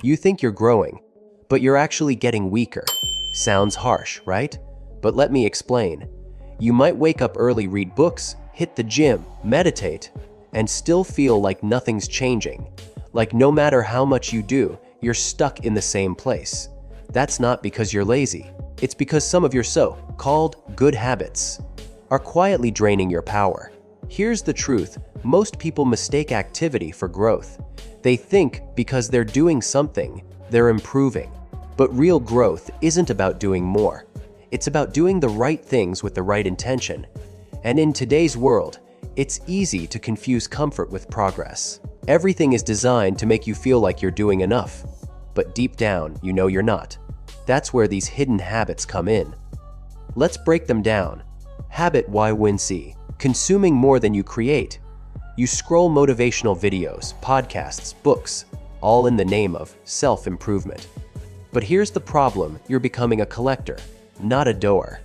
You think you're growing, but you're actually getting weaker. Sounds harsh, right? But let me explain. You might wake up early, read books, hit the gym, meditate, and still feel like nothing's changing. Like no matter how much you do, you're stuck in the same place. That's not because you're lazy. It's because some of your so-called good habits are quietly draining your power. Here's the truth. Most people mistake activity for growth. They think because they're doing something, they're improving. But real growth isn't about doing more. It's about doing the right things with the right intention. And in today's world, it's easy to confuse comfort with progress. Everything is designed to make you feel like you're doing enough. But deep down, you know you're not. That's where these hidden habits come in. Let's break them down. Habit Y1C. Consuming more than you create. You scroll motivational videos, podcasts, books, all in the name of self-improvement. But here's the problem, you're becoming a collector, not a doer.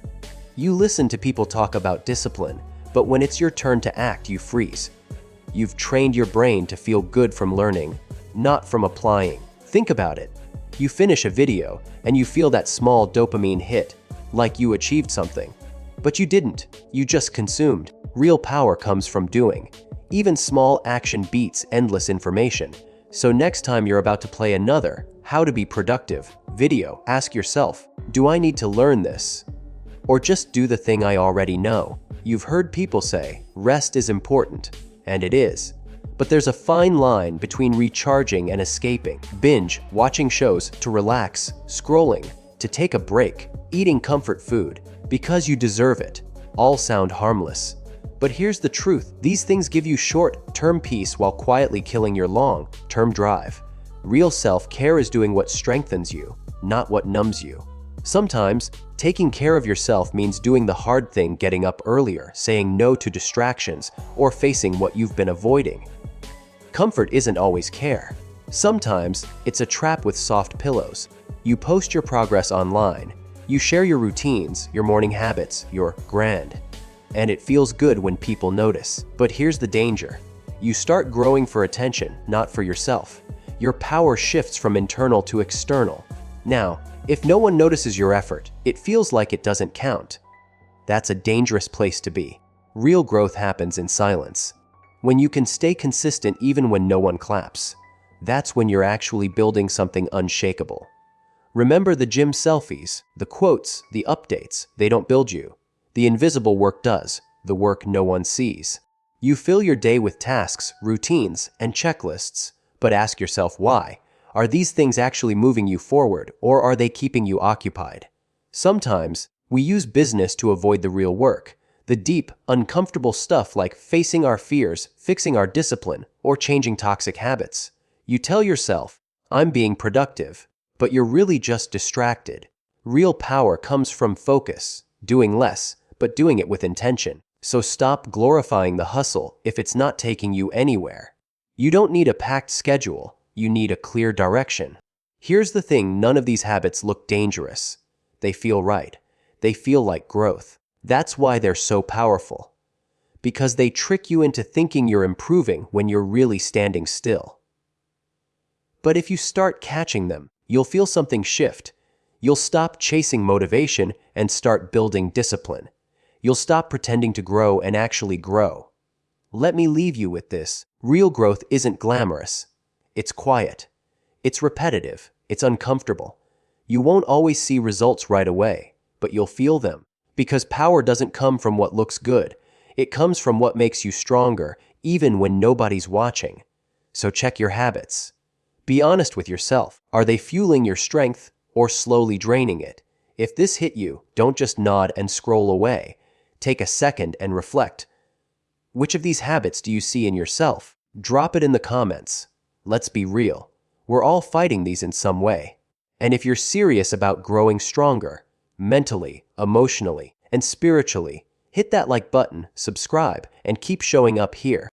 You listen to people talk about discipline, but when it's your turn to act, you freeze. You've trained your brain to feel good from learning, not from applying. Think about it. You finish a video and you feel that small dopamine hit, like you achieved something. But you didn't, you just consumed. Real power comes from doing. Even small action beats endless information. So next time you're about to play another how to be productive video, ask yourself, do I need to learn this? Or just do the thing I already know? You've heard people say, rest is important, and it is. But there's a fine line between recharging and escaping. Binge, watching shows to relax, scrolling, to take a break, eating comfort food, because you deserve it. All sound harmless. But here's the truth, these things give you short-term peace while quietly killing your long-term drive. Real self-care is doing what strengthens you, not what numbs you. Sometimes, taking care of yourself means doing the hard thing, getting up earlier, saying no to distractions, or facing what you've been avoiding. Comfort isn't always care. Sometimes, it's a trap with soft pillows. You post your progress online. You share your routines, your morning habits, your grind. And it feels good when people notice. But here's the danger. You start growing for attention, not for yourself. Your power shifts from internal to external. Now, if no one notices your effort, it feels like it doesn't count. That's a dangerous place to be. Real growth happens in silence. When you can stay consistent even when no one claps, that's when you're actually building something unshakable. Remember the gym selfies, the quotes, the updates, they don't build you. The invisible work does, the work no one sees. You fill your day with tasks, routines, and checklists, but ask yourself why. Are these things actually moving you forward, or are they keeping you occupied? Sometimes, we use business to avoid the real work, the deep, uncomfortable stuff like facing our fears, fixing our discipline, or changing toxic habits. You tell yourself, I'm being productive, but you're really just distracted. Real power comes from focus, doing less, but doing it with intention. So stop glorifying the hustle if it's not taking you anywhere. You don't need a packed schedule, you need a clear direction. Here's the thing, none of these habits look dangerous. They feel right. They feel like growth. That's why they're so powerful. Because they trick you into thinking you're improving when you're really standing still. But if you start catching them, you'll feel something shift. You'll stop chasing motivation and start building discipline. You'll stop pretending to grow and actually grow. Let me leave you with this. Real growth isn't glamorous. It's quiet. It's repetitive. It's uncomfortable. You won't always see results right away, but you'll feel them. Because power doesn't come from what looks good. It comes from what makes you stronger, even when nobody's watching. So check your habits. Be honest with yourself. Are they fueling your strength or slowly draining it? If this hit you, don't just nod and scroll away. Take a second and reflect. Which of these habits do you see in yourself? Drop it in the comments. Let's be real. We're all fighting these in some way. And if you're serious about growing stronger, mentally, emotionally, and spiritually, hit that like button, subscribe, and keep showing up here.